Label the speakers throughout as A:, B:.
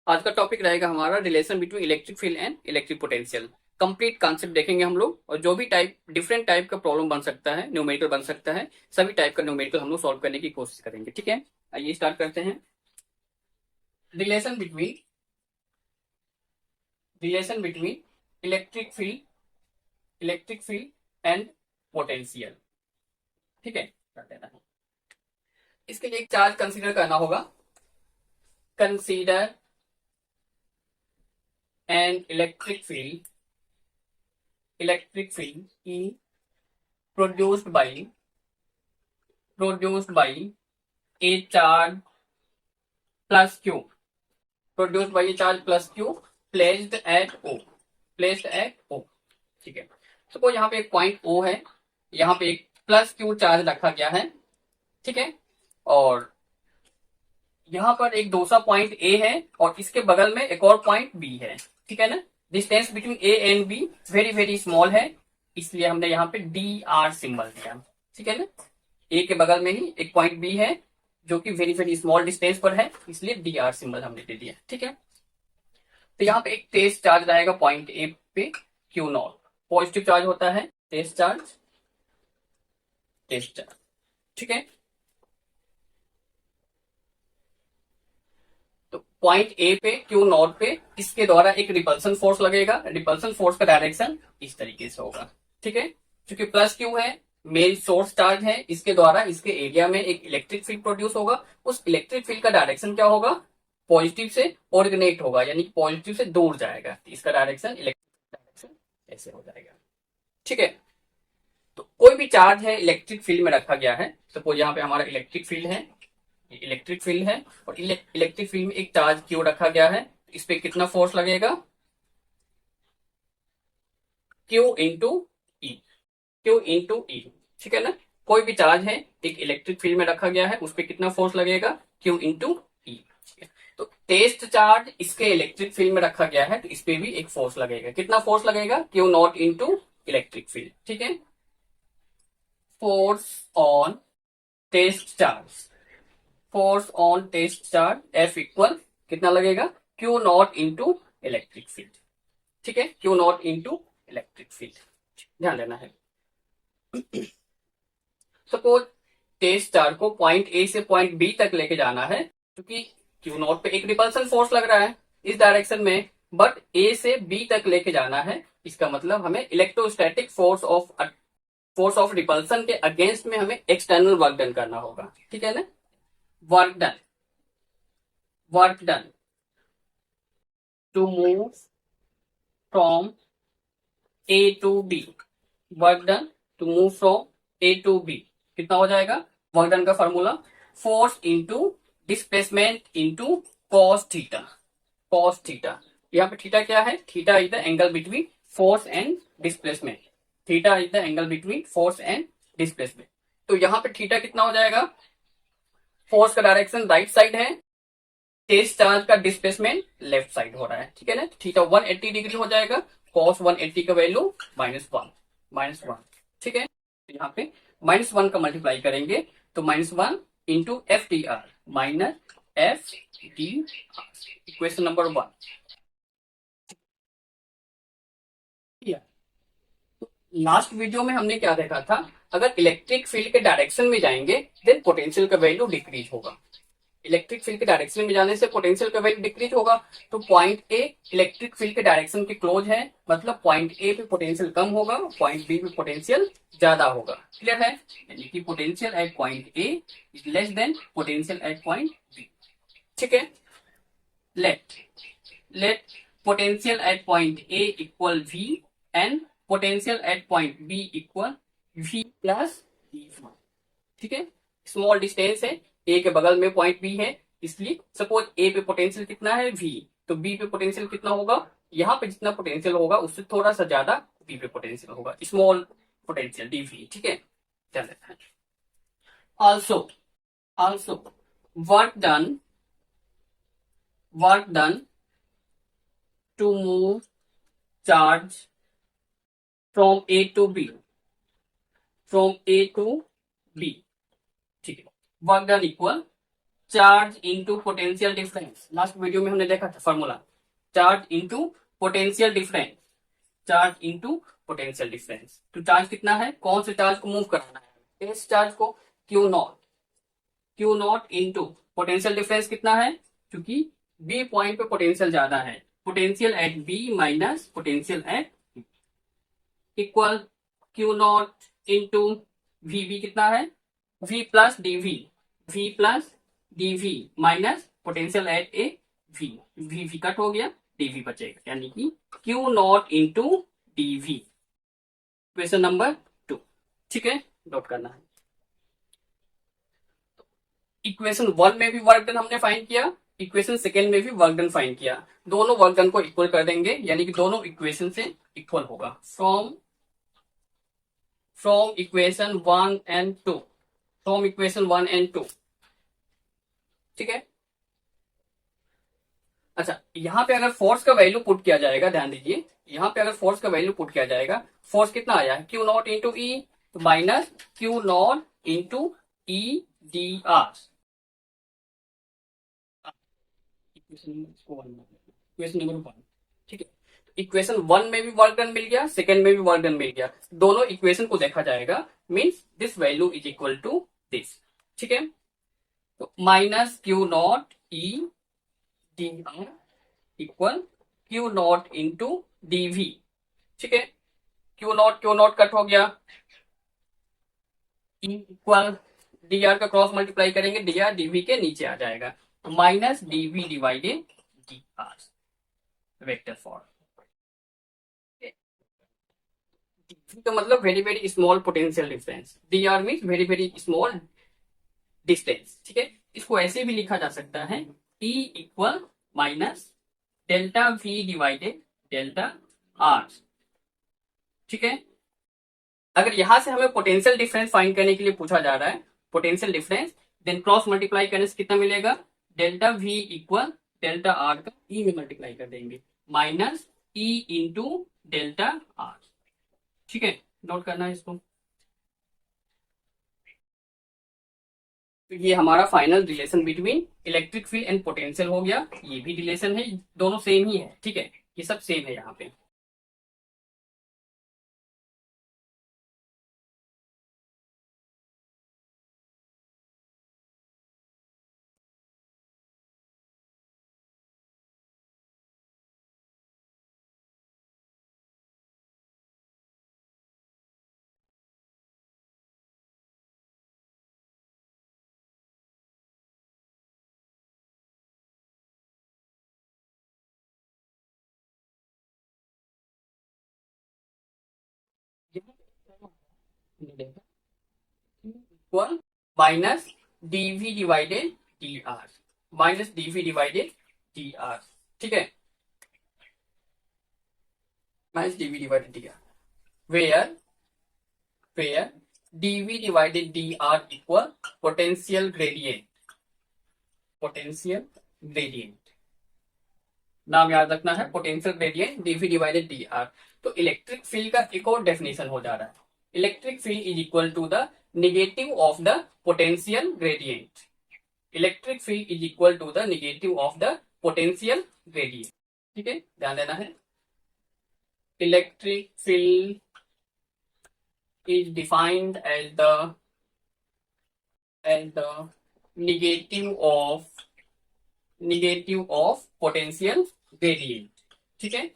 A: आज का टॉपिक रहेगा हमारा relation between electric field and electric potential. Complete concept देखेंगे हम लोग, और जो भी डिफरेंट टाइप का प्रॉब्लम बन सकता है, न्यूमेरिकल बन सकता है, सभी टाइप का न्यूमेरिकल हम लोग सॉल्व करने की कोशिश करेंगे। ठीक है, आइए स्टार्ट करते हैं। Relation between relation between electric field and potential. ठीक है, कर देना है। इसके लिए एक चार्ज कंसीडर करना होगा। Consider and electric field E produced by a charge plus q produced by a charge plus q placed at O। ठीक है, सपोज यहाँ पे एक पॉइंट O है, यहाँ पे एक प्लस क्यू चार्ज रखा गया है। ठीक है, और यहाँ पर एक दूसरा पॉइंट A है और इसके बगल में एक और पॉइंट B है। ठीक है ना, distance between A and B very very small है, इसलिए हमने यहाँ पे DR सिंबल दिया। ठीक है ना, ए के बगल में ही एक पॉइंट बी है जो कि वेरी वेरी स्मॉल डिस्टेंस पर है, इसलिए DR सिंबल हमने दे दिया। ठीक है, तो यहाँ पे एक तेज चार्ज रहेगा पॉइंट ए पे, Q0 पॉजिटिव चार्ज होता है, तेज चार्ज। ठीक है, तो पॉइंट ए पे Q0 पे इसके द्वारा एक रिपल्सन फोर्स लगेगा। रिपल्सन फोर्स का डायरेक्शन इस तरीके से होगा। ठीक है, क्योंकि प्लस क्यू है, मेन सोर्स चार्ज है, इसके द्वारा इसके एरिया में एक इलेक्ट्रिक फील्ड प्रोड्यूस होगा। उस इलेक्ट्रिक फील्ड का डायरेक्शन क्या होगा? पॉजिटिव से ओरिजिनेट होगा, यानी पॉजिटिव से दूर जाएगा, इसका डायरेक्शन इलेक्ट्रिक डायरेक्शन ऐसे हो जाएगा। ठीक है, तो कोई भी चार्ज है इलेक्ट्रिक फील्ड में रखा गया है। सपोज यहाँ पे हमारा इलेक्ट्रिक फील्ड है और इलेक्ट्रिक फील्ड में एक चार्ज क्यू रखा गया है, तो इस पे कितना फोर्स लगेगा? क्यू इंटू ई, ठीक है ना। कोई भी चार्ज है एक इलेक्ट्रिक फील्ड में रखा गया है, उस पर कितना फोर्स लगेगा? क्यू इंटू ई। तो टेस्ट चार्ज इसके इलेक्ट्रिक फील्ड में रखा गया है, तो इस पे भी एक फोर्स लगेगा। कितना फोर्स लगेगा? Q0 into electric field. ठीक है, force on test charge F equal कितना लगेगा? Q0 into electric field. ठीक है, Q0 इंटू इलेक्ट्रिक फील्ड, ध्यान देना है। सपोज टेस्ट चार्ज को पॉइंट ए से पॉइंट बी तक लेके जाना है, क्योंकि Q0 पे एक रिपल्सन फोर्स लग रहा है इस डायरेक्शन में, बट ए से बी तक लेके जाना है। इसका मतलब हमें इलेक्ट्रोस्टैटिक फोर्स ऑफ रिपल्सन के अगेंस्ट में हमें एक्सटर्नल वर्क डन करना होगा। ठीक है ना, work done to move from A to B, work done to move from A to B कितना हो जाएगा? वर्क डन का formula force into displacement into cos theta. यहाँ पे थीटा क्या है? Theta is the angle between force and displacement. तो यहाँ पे थीटा कितना हो जाएगा? फोर्स का डायरेक्शन राइट साइड है, टेस्ट चार्ज का डिस्प्लेसमेंट लेफ्ट साइड हो रहा है। ठीक है ना, थीटा 180 डिग्री हो जाएगा, कॉस 180 का वैल्यू -1। ठीक है, तो यहाँ पे -1 का मल्टीप्लाई करेंगे तो -1 into FDR equation number 1। Last video में हमने क्या देखा था? अगर इलेक्ट्रिक फील्ड के डायरेक्शन में जाएंगे देन पोटेंशियल का वैल्यू डिक्रीज होगा। इलेक्ट्रिक फील्ड के डायरेक्शन में जाने से पोटेंशियल का वैल्यू डिक्रीज होगा। तो पॉइंट ए इलेक्ट्रिक फील्ड के डायरेक्शन के क्लोज है, मतलब पॉइंट ए पे पोटेंशियल कम होगा, पॉइंट बी पे पोटेंशियल ज्यादा होगा। क्लियर है, यानी कि potential at point A is less than potential at point B. ठीक है, let potential at point A equal V and potential at point B equal V plus V। ठीक है, स्मॉल डिस्टेंस है, ए के बगल में पॉइंट बी है, इसलिए सपोज ए पे पोटेंशियल कितना है? V, तो बी पे पोटेंशियल कितना होगा? यहाँ पे जितना पोटेंशियल होगा उससे थोड़ा सा ज्यादा बी पे पोटेंशियल होगा, स्मॉल पोटेंशियल dV। ठीक है, ध्यान देना है। Also work done to move charge from A to B ठीक है, work done equal charge into potential difference. Last video में हमने देखा था formula, charge into potential difference, charge into potential difference. तो चार्ज कितना है, कौन से चार्ज को मूव कराना है, इस चार्ज को, q naught, q naught into potential difference कितना है, क्योंकि बी पॉइंट पे पोटेंशियल ज्यादा है, potential at B minus potential at equal q naught into V B कितना है, V plus dV, V plus dV minus potential at A V, V V cut हो गया, डीवी बचेगा, यानी कि q naught into dV. Question number 2, ठीक है, note करना है। इक्वेशन 1 में भी वर्क डन हमने फाइंड किया, इक्वेशन सेकेंड में भी वर्क डन फाइंड किया, दोनों वर्क डन को इक्वल कर देंगे, यानी कि दोनों इक्वेशन से इक्वल होगा। From equation 1 and 2, from equation 1 and 2, ठीक है। अच्छा, यहां पे अगर फोर्स का वैल्यू पुट किया जाएगा, ध्यान दीजिए, यहां पे अगर फोर्स का वैल्यू पुट किया जाएगा, फोर्स कितना आया है, q naught into E minus q naught into E d are. Equation number 1, ठीक है। इक्वेशन 1 में भी वर्क डन मिल गया, सेकेंड में भी वर्क डन मिल गया, दोनों इक्वेशन को देखा जाएगा, means this value is equal to this, ठीक है। तो minus q naught E d r equal q naught into dV, ठीक है। क्यू नॉट कट हो गया, इक्वल डी आर का क्रॉस मल्टीप्लाई करेंगे, डी आर डीवी के नीचे आ जाएगा, minus DV divided D r vector form. तो मतलब very very small potential difference, d r mean very very small distance, ठीक है। इसको ऐसे भी लिखा जा सकता है, E equal minus delta V divided delta are, ठीक है। अगर यहां से हमें पोटेंशियल डिफरेंस फाइंड करने के लिए पूछा जा रहा है, potential difference, then cross multiply करने से कितना मिलेगा, delta V equal delta r का ई में मल्टीप्लाई कर देंगे, minus E into delta are, ठीक है, नोट करना है इसको। तो ये हमारा final relation between electric field and potential हो गया, ये भी रिलेशन है, दोनों सेम ही है, ठीक है, ये सब सेम है यहाँ पे। Equal minus DV divided D r, minus DV divided D r, ठीक है, minus DV divided D r, where where dv divided dr equal potential gradient, potential gradient, नाम याद रखना है, potential gradient dv divided dr। तो electric field का एक और डेफिनेशन हो जा रहा है, electric field is equal to the negative of the potential gradient, electric field is equal to the negative of the potential gradient, ठीक है, ध्यान देना है। Electric field is defined as the negative of potential gradient, ठीक है,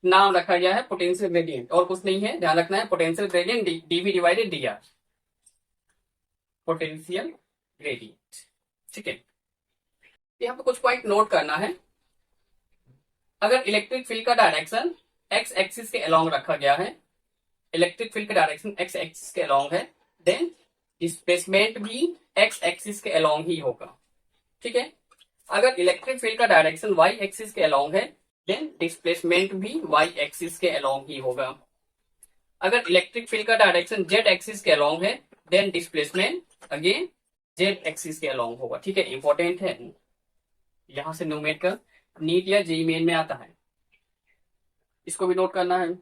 A: नाम रखा गया है पोटेंशियल ग्रेडियंट, और कुछ नहीं है, ध्यान रखना है, potential gradient dV divided D r, potential gradient, ठीक है। यहाँ पे कुछ पॉइंट नोट करना है, अगर इलेक्ट्रिक फील्ड का डायरेक्शन एक्स एक्सिस के अलोंग रखा गया है, इलेक्ट्रिक फील्ड का डायरेक्शन एक्स एक्सिस के अलोंग है, देन डिस्प्लेसमेंट भी एक्स एक्सिस के अलोंग ही होगा, ठीक है। अगर इलेक्ट्रिक फील्ड का डायरेक्शन वाई एक्सिस के अलोंग है, देन डिस्प्लेसमेंट भी वाई एक्सिस के अलोंग ही होगा। अगर इलेक्ट्रिक फील्ड का डायरेक्शन जेड एक्सिस के अलोंग है, then displacement again z axis के अलोंग होगा, ठीक है, इंपॉर्टेंट है, यहां से न्यूमेरिकल नीट या जेईई मेन में आता है, इसको भी नोट करना है।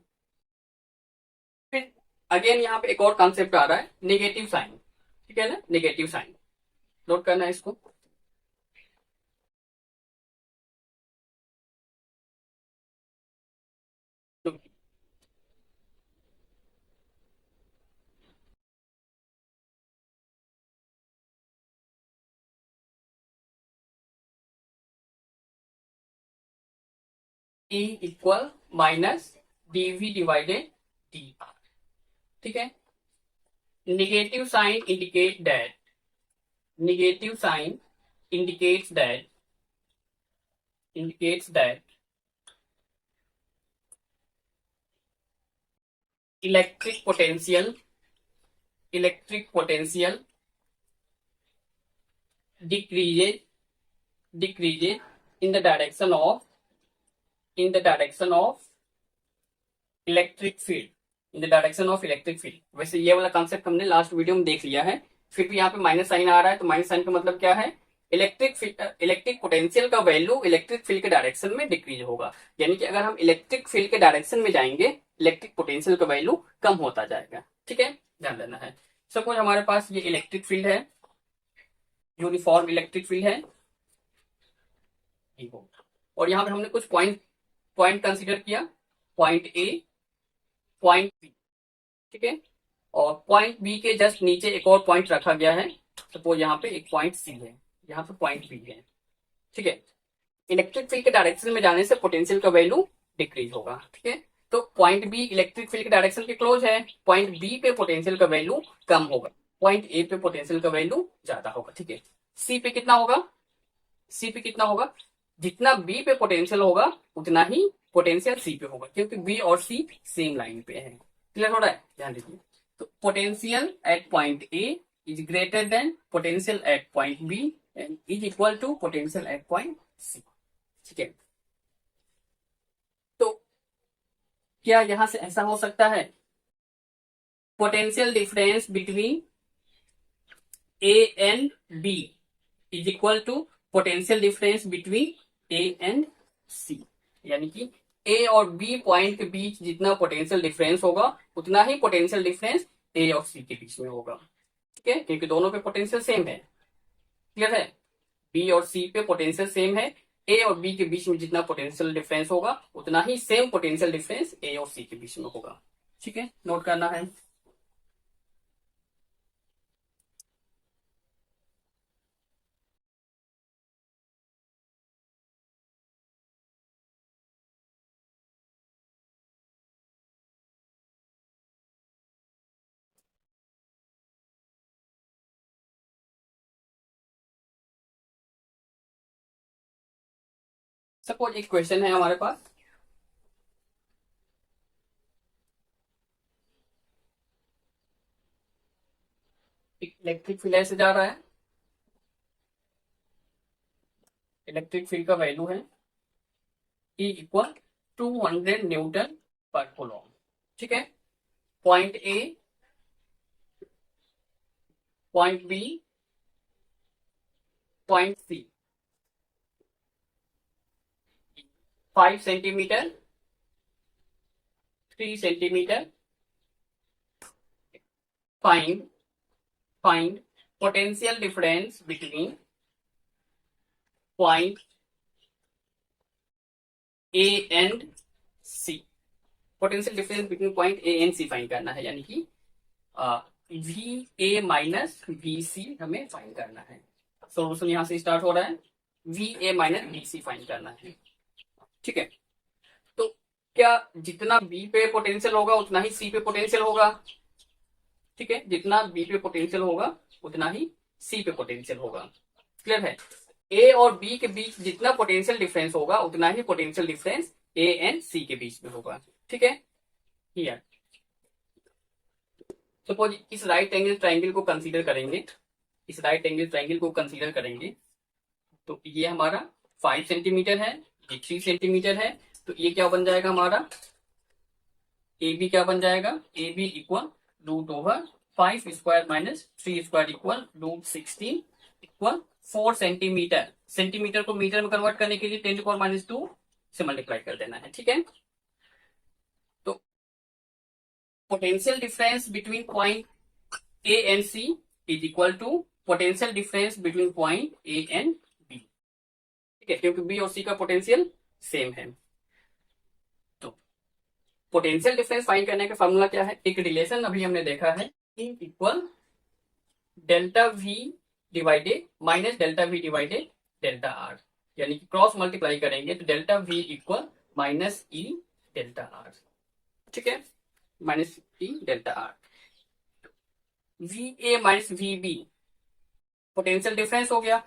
A: फिर अगेन यहाँ पे एक और कॉन्सेप्ट आ रहा है, नेगेटिव साइन, ठीक है ना, नेगेटिव साइन, नोट करना है इसको। E equal minus dV divided dr। ठीक है, negative sign indicate that, negative sign indicates that electric potential decreases in the direction of electric field, in the direction of electric field. वैसे ये वाला concept हमने last video में देख लिया है, फिर भी यहाँ पे माइनस साइन आ रहा है, तो माइनस साइन का मतलब क्या है, इलेक्ट्रिक पोटेंशियल का वैल्यू इलेक्ट्रिक फील्ड के डायरेक्शन में डिक्रीज होगा। यानी कि अगर हम इलेक्ट्रिक फील्ड के डायरेक्शन में जाएंगे, इलेक्ट्रिक पोटेंशियल का वैल्यू कम होता जाएगा। ठीक है, ध्यान देना है। सपोज हमारे पास ये इलेक्ट्रिक फील्ड है, यूनिफॉर्म इलेक्ट्रिक फील्ड है, और यहाँ पे हमने कुछ पॉइंट कंसिडर किया, पॉइंट ए, पॉइंट बी। ठीक है, और पॉइंट बी के जस्ट नीचे एक और पॉइंट रखा गया है, सपोज यहाँ पे एक पॉइंट सी है, यहाँ पे पॉइंट बी है। ठीक है, इलेक्ट्रिक फील्ड के डायरेक्शन में जाने से पोटेंशियल का वैल्यू डिक्रीज होगा। ठीक है, तो पॉइंट बी इलेक्ट्रिक फील्ड के डायरेक्शन के क्लोज है, पॉइंट बी पे पोटेंशियल का वैल्यू कम होगा, पॉइंट ए पे पोटेंशियल का वैल्यू ज्यादा होगा। ठीक है, सी पे कितना होगा, सी पे कितना होगा, जितना बी पे पोटेंशियल होगा उतना ही पोटेंशियल सी पे होगा, क्योंकि बी और सी सेम लाइन पे है। क्लियर हो रहा है, ध्यान दीजिए। तो potential at point A is greater than potential at point B and is equal to potential at point C. ठीक है, तो क्या यहां से ऐसा हो सकता है, potential difference between A and B is equal to potential difference between A and C, यानी कि ए और बी पॉइंट के बीच जितना पोटेंशियल डिफरेंस होगा उतना ही पोटेंशियल डिफरेंस ए और सी के बीच में होगा। ठीक है, क्योंकि दोनों पे पोटेंशियल सेम है। क्लियर है, बी और सी पे पोटेंशियल सेम है, ए और बी के बीच में जितना पोटेंशियल डिफरेंस होगा उतना ही सेम पोटेंशियल डिफरेंस ए और सी के बीच में होगा। ठीक है, नोट करना है। सपोज एक क्वेश्चन है हमारे पास, इलेक्ट्रिक फील्ड ऐसे जा रहा है, इलेक्ट्रिक फील्ड का वैल्यू है E इक्वल 200 न्यूटन पर कूलम। ठीक है, point A, point B, point C, 5 centimetre, 3 centimetre. Find potential difference between point A and C, potential difference between point A and C find करना है, यानी कि V A minus V C हमें find करना है। Solution यहां से start हो रहा है, V A minus V C find करना है। ठीक है, तो क्या जितना बी पे पोटेंशियल होगा उतना ही सी पे पोटेंशियल होगा। ठीक है, जितना बी पे पोटेंशियल होगा उतना ही सी पे पोटेंशियल होगा। क्लियर है, ए और बी के बीच जितना पोटेंशियल डिफरेंस होगा उतना ही पोटेंशियल डिफरेंस ए एंड सी के बीच में होगा। ठीक है, हियर सपोज इस राइट एंगल ट्राइंगल को कंसीडर करेंगे, इस राइट एंगल ट्राइंगल को कंसीडर करेंगे, तो ये हमारा 5 सेंटीमीटर है, ये 3 सेंटीमीटर है, तो ये क्या बन जाएगा हमारा, ए बी क्या बन जाएगा, A B equal √5 square minus 3 square equal √16 equal 4 centimetre. Centimetre को मीटर में कन्वर्ट करने के लिए 10⁻⁻² से मल्टीप्लाई कर देना है। ठीक है, तो potential difference between point A and C is equal to potential difference between point A and B. ठीक है, क्योंकि बी और सी का पोटेंशियल सेम है। तो पोटेंशियल डिफरेंस फाइंड करने का फॉर्मूला क्या है, एक रिलेशन अभी हमने देखा है, E equal delta V divided minus delta V divided delta R, यानी कि क्रॉस मल्टीप्लाई करेंगे तो delta V equal minus E delta are, ठीक है, minus E delta R. V A minus V B potential difference हो गया।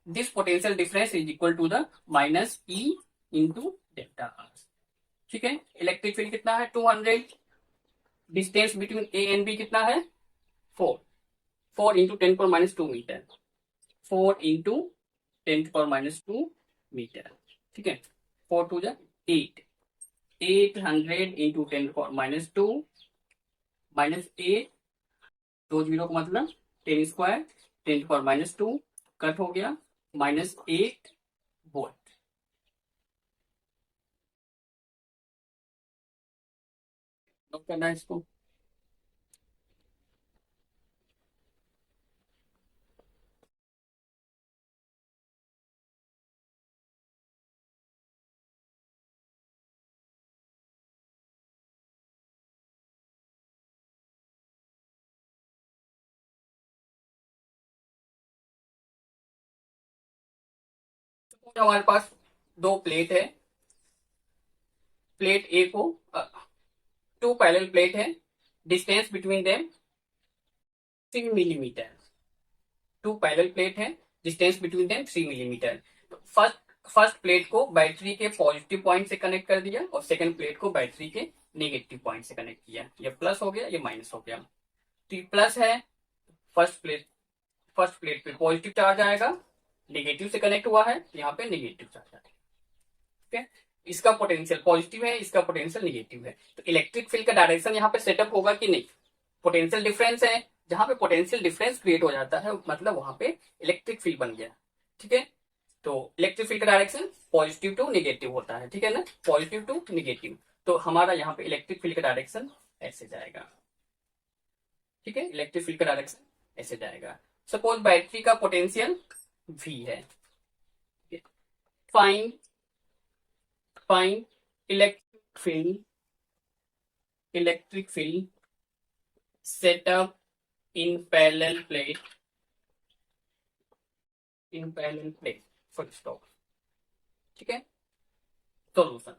A: This potential difference is equal to the minus E into delta are, ठीक है। Electric field कितना है 200, distance between A and B कितना है 4, 4 इंटू 10⁻² मीटर, 4 इंटू 10⁻² मीटर, ठीक है। 4 टू जा 8, 800 इंटू 10⁻² माइनस 8, 2 जीरो का मतलब 10 स्क्वायर, 10⁻² कट हो गया, माइनस 8 वोल्ट। नोट करना है इसको। हमारे पास दो प्लेट है, प्लेट ए को टू पैरेलल प्लेट है, distance between them 3 millimetre, two parallel plate है, distance between them 3 millimetre. First first plate को बैटरी के पॉजिटिव पॉइंट से कनेक्ट कर दिया और सेकंड प्लेट को बैटरी के नेगेटिव पॉइंट से कनेक्ट किया। ये प्लस हो गया, ये माइनस हो गया। तो ये प्लस है, फर्स्ट प्लेट पे पॉजिटिव चार्ज आएगा, नेगेटिव से कनेक्ट हुआ है, यहाँ पे नेगेटिव चार्ज आएगा, ठीक है। इसका पोटेंशियल पॉजिटिव है, इसका पोटेंशियल नेगेटिव है, तो इलेक्ट्रिक फील्ड का डायरेक्शन यहाँ पे सेटअप होगा कि नहीं। पोटेंशियल डिफरेंस है, जहां पे पोटेंशियल डिफरेंस क्रिएट हो जाता है मतलब वहां पे इलेक्ट्रिक फील्ड बन गया, ठीक है। तो इलेक्ट्रिक फील्ड का डायरेक्शन पॉजिटिव टू नेगेटिव होता है, ठीक है ना, पॉजिटिव टू नेगेटिव। तो हमारा यहाँ पे इलेक्ट्रिक फील्ड का डायरेक्शन ऐसे जाएगा, ठीक है, इलेक्ट्रिक फील्ड का डायरेक्शन ऐसे जाएगा। सपोज बैटरी का पोटेंशियल V है, find find electric field setup in parallel plate full stop, ठीक है। सॉल्यूशन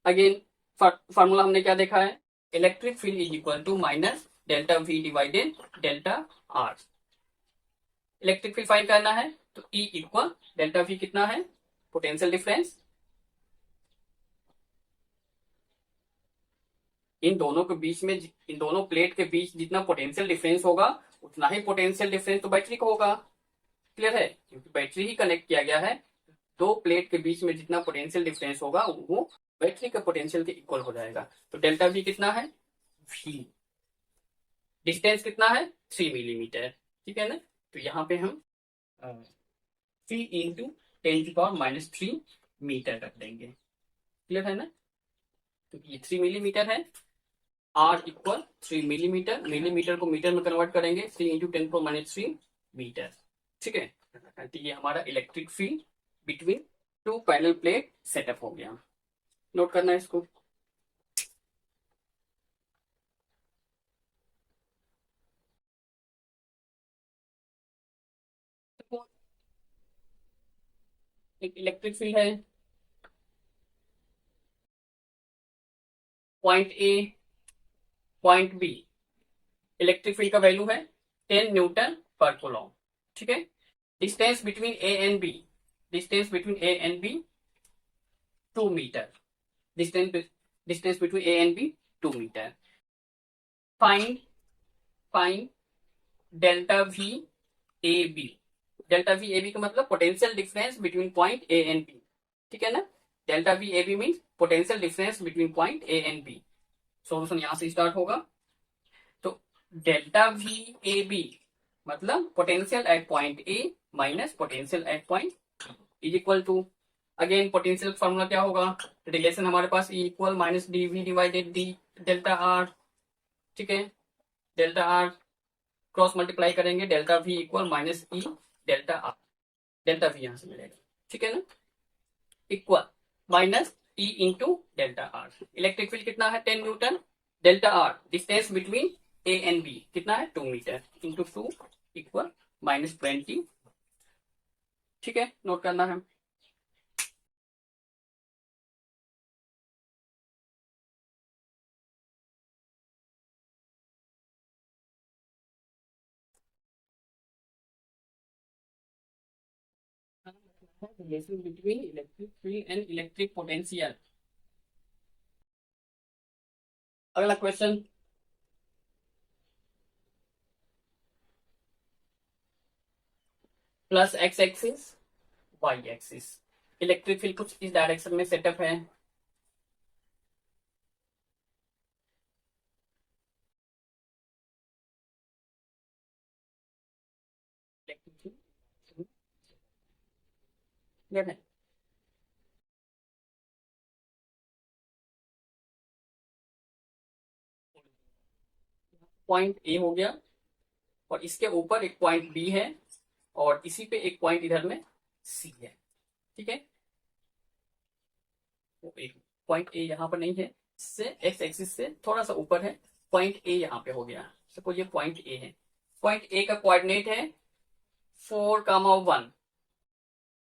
A: अगेन, फार्मूला हमने क्या देखा है, electric field is equal to minus delta V divided delta R। Electric field find करना है तो E इक्वल डेल्टा V कितना है, पोटेंशियल डिफरेंस, इन दोनों के बीच में, इन दोनों प्लेट के बीच जितना पोटेंशियल डिफरेंस होगा उतना ही पोटेंशियल डिफरेंस तो बैटरी को होगा, क्लियर है, क्योंकि बैटरी ही कनेक्ट किया गया है। दो प्लेट के बीच में जितना पोटेंशियल डिफरेंस होगा वो बैटरी के पोटेंशियल के इक्वल हो जाएगा। तो डेल्टा V कितना है V, डिस्टेंस कितना है 3 मिलीमीटर, ठीक है ना। तो यहाँ पे हम 3 इंटू 10⁻³ मीटर रख देंगे, क्लियर है ना। तो ये 3 मिलीमीटर है, R इक्वल 3 मिलीमीटर, मिलीमीटर को मीटर में कन्वर्ट करेंगे, 3 इंटू 10⁻³ मीटर, ठीक है। तो ये हमारा electric field between two parallel plate setup हो गया। नोट करना है इसको। एक इलेक्ट्रिक फील्ड है, point A point B, electric field का वैल्यू है 10 न्यूटन पर कूलम, ठीक है। Distance between A and B, distance between A and B 2 metre, distance between A and B 2 metre. Find find delta V A B, delta V A B का मतलब potential difference between point A and B, ठीक है ना। Delta V A B mean potential difference between point A and B. Solution यहां से start होगा। तो delta V A B मतलब potential at point A minus potential at point is equal to, again potential formula क्या होगा, relation हमारे पास E equal minus D V divided D delta R, ठीक है। डेल्टा R क्रॉस मल्टीप्लाई करेंगे, delta V equal minus E delta R, delta V यहां से मिलेगा, ठीक है ना, equal minus E into delta R। Electric field कितना है 10 newton, delta R distance between A and B कितना है 2 मीटर इंटू 2 इक्वल -20, ठीक है। नोट करना है। है relation between electric field and electric potential. अगला question, plus X axis Y axis, electric field कुछ इस डायरेक्शन में सेटअप है। क्लियर है? पॉइंट ए हो गया और इसके ऊपर एक पॉइंट बी है और इसी पे एक पॉइंट इधर में सी है। ठीक है, तो एक पॉइंट ए यहाँ पर नहीं है, इससे एक्स एक्सिस से थोड़ा सा ऊपर है, पॉइंट ए यहाँ पे हो गया। सपोज ये पॉइंट ए है, पॉइंट ए का कोऑर्डिनेट है 4,1,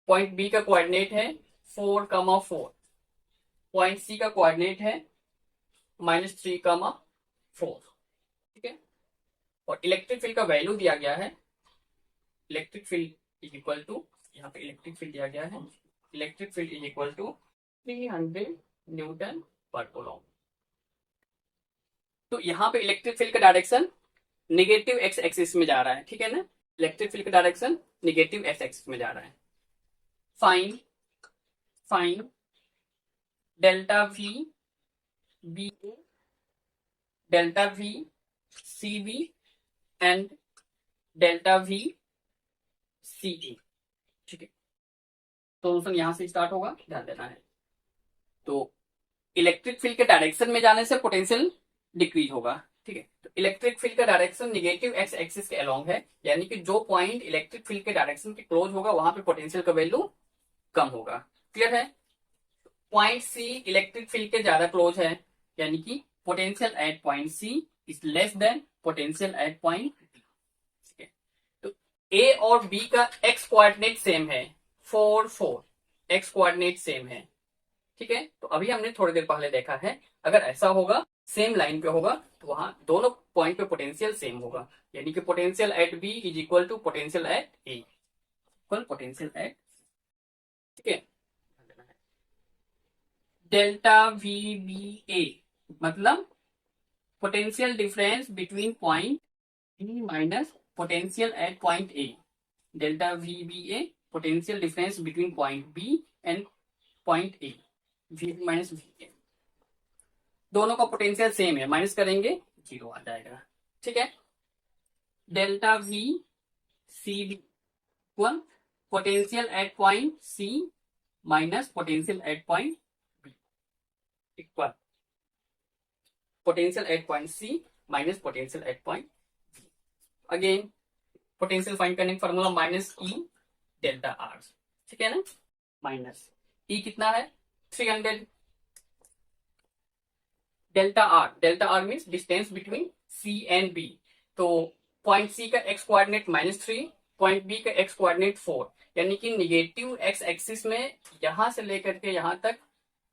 A: पॉइंट बी का कोऑर्डिनेट है 4,4, पॉइंट सी का कोऑर्डिनेट है -3,4। ठीक है, और इलेक्ट्रिक फील्ड का वैल्यू दिया गया है, electric field is equal to, यहाँ पे इलेक्ट्रिक फील्ड दिया गया है, electric field is equal to 300 newton पर कूलम। तो यहाँ पे इलेक्ट्रिक फील्ड का डायरेक्शन निगेटिव एक्स एक्सिस में जा रहा है। ठीक है ना, इलेक्ट्रिक फील्ड का डायरेक्शन निगेटिव एक्स एक्सिस में जा रहा है। Fine fine delta V B A, delta V C B and delta V C A. ठीक है, सोल्यूशन यहां से स्टार्ट होगा, ध्यान देना है। तो इलेक्ट्रिक फील्ड के डायरेक्शन में जाने से पोटेंशियल डिक्रीज होगा। ठीक है, तो इलेक्ट्रिक फील्ड का डायरेक्शन निगेटिव एक्स एक्सिस के अलोंग है, यानी कि जो पॉइंट इलेक्ट्रिक फील्ड के डायरेक्शन के क्लोज होगा वहां पे पोटेंशियल का वैल्यू कम होगा। क्लियर है? पॉइंट सी इलेक्ट्रिक फील्ड के ज्यादा क्लोज है, यानी कि potential at point C is less than potential at point B. ठीक है, तो ए और बी का एक्स कोऑर्डिनेट सेम है 4,4, एक्स कोऑर्डिनेट सेम है। ठीक है, तो अभी हमने थोड़ी देर पहले देखा है, अगर ऐसा होगा सेम लाइन पे होगा तो वहां दोनों पॉइंट पे पोटेंशियल सेम होगा, यानी कि potential at B is equal to potential at A, equal potential at. ठीक है, डेल्टा वी बी ए मतलब potential difference between point B minus potential at point A. Delta V B A potential difference between point B and point A, V minus V A. दोनों का potential same है, minus करेंगे zero आ जाएगा। ठीक है, delta V C B equal potential at point C minus potential at point B, equal potential at point C minus potential at point B. Again potential find करने का formula minus E delta are. ठीक है ना, minus E कितना है 300, delta R means distance between C and B. तो point C का X coordinate -3, point B का एक्स कोऑर्डिनेट 4, यानी कि निगेटिव एक्स एक्सिस में यहां से लेकर के यहां तक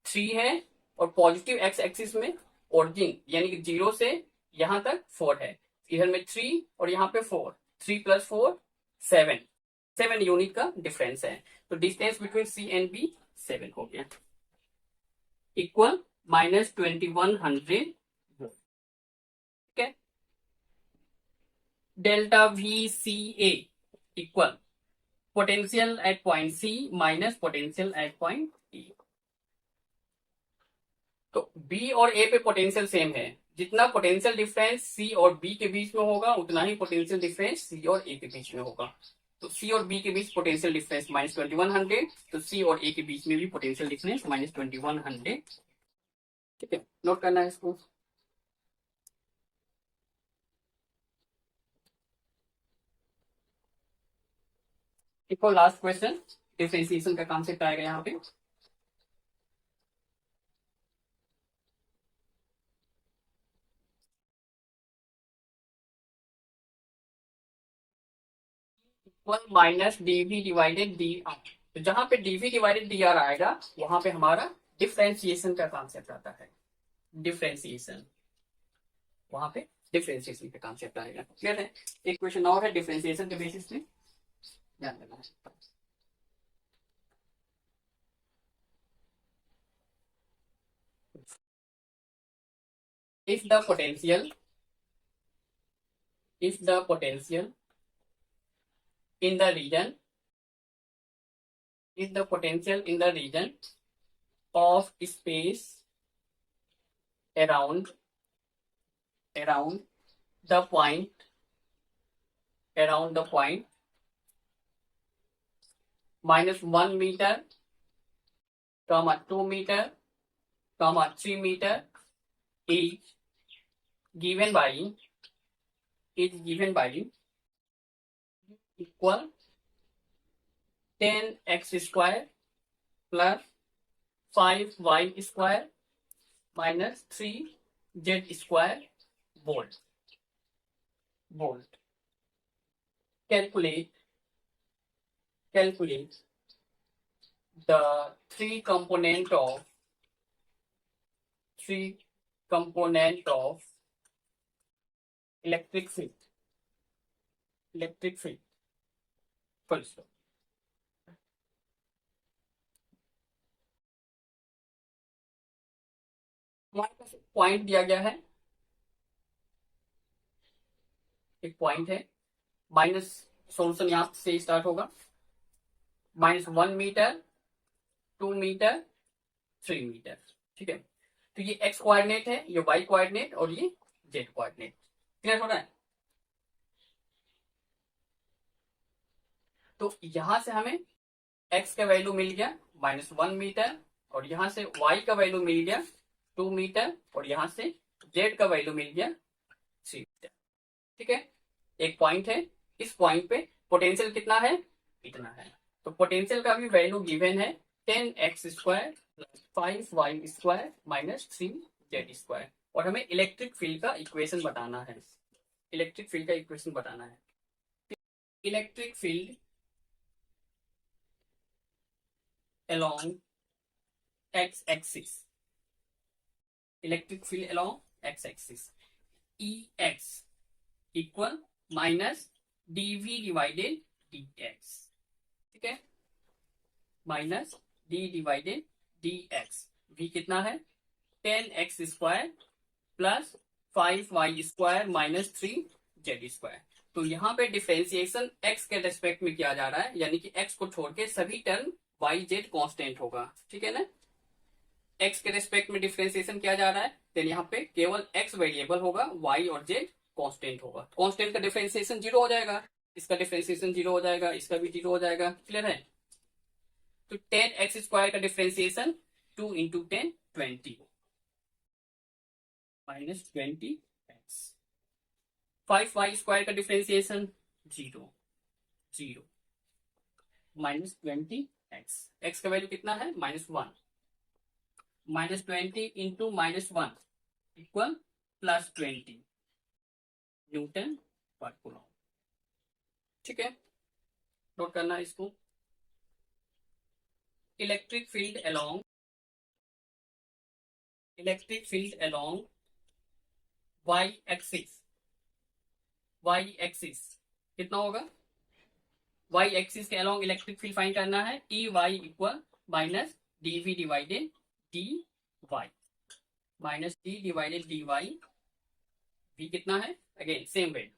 A: 3 है और पॉजिटिव एक्स एक्सिस में ओरिजिन यानी कि 0 से यहां तक 4 है। इधर में 3 और यहाँ पे 4, 3 + 4 7 यूनिट का डिफरेंस है। तो distance between C and B 7 हो गया, इक्वल -2100 वोल्ट। ठीक है, delta V C A equal potential at point C minus potential at point A. तो बी और ए पे पोटेंशियल सेम है, जितना पोटेंशियल डिफरेंस सी और बी के बीच में होगा उतना ही पोटेंशियल डिफरेंस सी और ए के बीच में होगा। तो सी और बी के बीच पोटेंशियल डिफरेंस -2100, तो सी और ए के बीच में भी पोटेंशियल डिफरेंस -2100। ठीक है, नोट करना है इसको। देखो लास्ट क्वेश्चन, डिफरेंशिएशन का कॉन्सेप्ट आएगा यहाँ पे। Minus DV divided D R, तो जहां पे डीवी डिवाइडेड डी आर आएगा वहां पे हमारा डिफरेंशिएशन का कॉन्सेप्ट आता है। डिफरेंशिएशन, वहां पे डिफरेंशिएशन का कॉन्सेप्ट आएगा। क्लियर है? एक क्वेश्चन और है डिफरेंशिएशन के बेसिस पे, ध्यान देना है। if the potential in the region of space around the point -1 meter, 2 meter, 3 meter is given by equal 10x square plus 5y square minus 3z square volt. Calculate the three component of electric field. Full stop. हमारे पास point दिया गया है, एक point है, minus solution यहां से start होगा, -1 metre, 2 metre, 3 metre, ठीक है। तो ये x कोऑर्डिनेट है, ये y कोऑर्डिनेट और ये z कोऑर्डिनेट। क्लियर हो रहा है? तो यहां से हमें x का वैल्यू मिल गया -1 मीटर, और यहां से y का वैल्यू मिल गया 2 मीटर, और यहां से z का वैल्यू मिल गया 3 मीटर, ठीक है। एक पॉइंट है, इस पॉइंट पे पोटेंशियल कितना है, इतना है। तो पोटेंशियल का भी वैल्यू गिवन है 10x square plus 5y square minus 3z square, और हमें इलेक्ट्रिक फील्ड का इक्वेशन बताना है। Electric field along x axis, Ex equal minus dv divided dx, ठीक है, minus d divided dx। v कितना है 10x square plus 5y square minus 3z square. तो यहाँ पे डिफरेंशिएशन x के रेस्पेक्ट में किया जा रहा है, यानी कि x को छोड़ के सभी टर्म y z कांस्टेंट होगा, ठीक है ना। x के रेस्पेक्ट में डिफरेंशिएशन किया जा रहा है, तो यहाँ पे केवल x वेरिएबल होगा, y और z कांस्टेंट होगा। कांस्टेंट का डिफरेंशिएशन 0 हो जाएगा, इसका डिफरेंशिएशन 0 हो जाएगा, इसका भी 0 हो जाएगा। क्लियर है? तो 10x स्क्वायर का differentiation 2 into 10 20 minus 20x। 5y square का डिफरेंशिएशन 0 माइनस 20x। x का वैल्यू कितना है -1, minus 20 into -1 equal plus 20 newton पर कूलम, ठीक है। नोट करना है इसको। Electric field along y axis कितना होगा, y एक्सिस के अलोंग इलेक्ट्रिक फील्ड फाइंड करना है। E Y equal minus dv divided dy, minus d divided dy। v कितना है, again same value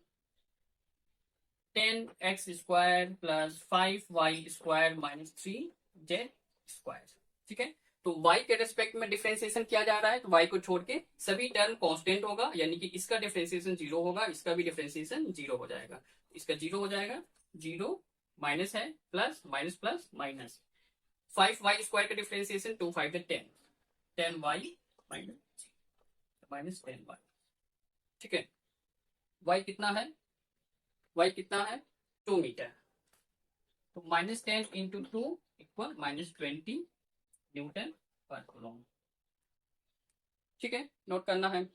A: 10x square plus 5y square minus 3z square, ठीक है। तो y के रेस्पेक्ट में डिफरेंशिएशन किया जा रहा है, तो y को छोड़ के सभी टर्म कांस्टेंट होगा, यानी कि इसका डिफरेंशिएशन 0 होगा, इसका भी डिफरेंशिएशन 0 हो जाएगा, इसका 0 हो जाएगा, 0 माइनस है, plus minus plus minus. 5y square का डिफरेंशिएशन 2 5 10, 10y माइनस 10y, ठीक है। y कितना है, 2 मीटर, तो minus 10 into 2 equal minus 20 newton पर कूलम, ठीक है। नोट करना है।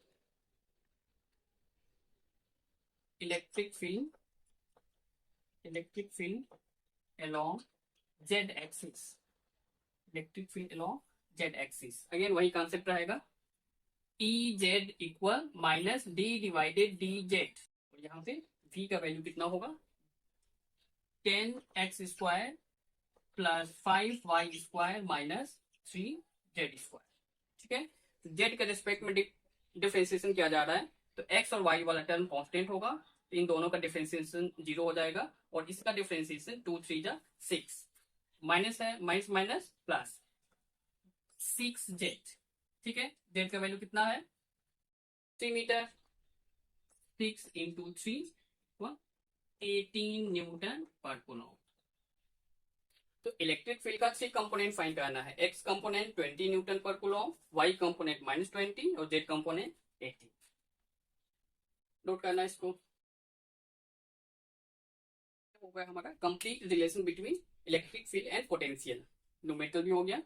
A: Electric field along z axis, again वही कॉन्सेप्ट रहेगा। E Z equal minus D divided D Z, और यहाँ पे v का वैल्यू कितना होगा 10x square plus 5y square minus 3z square, ठीक है। z के रेस्पेक्ट में डिफरेंशिएशन किया जा रहा है, तो एक्स और वाई वाला टर्म कांस्टेंट होगा, तो इन दोनों का डिफरेंशिएशन 0 हो जाएगा, और इसका डिफरेंशिएशन 2 3 जा 6, माइनस है, माइनस माइनस प्लस 6z, ठीक है। z का वैल्यू कितना है 3 मीटर, 6 इंटू 3 18 न्यूटन पर कूलम। तो इलेक्ट्रिक फील्ड का 3 कंपोनेंट फाइंड करना है, एक्स कंपोनेंट 20 न्यूटन पर कूलम, वाई कंपोनेंट -20 और जेड कंपोनेंट 80। नोट करना है इसको। हो गया हमारा complete relation between electric field and potential, numerical भी हो गया,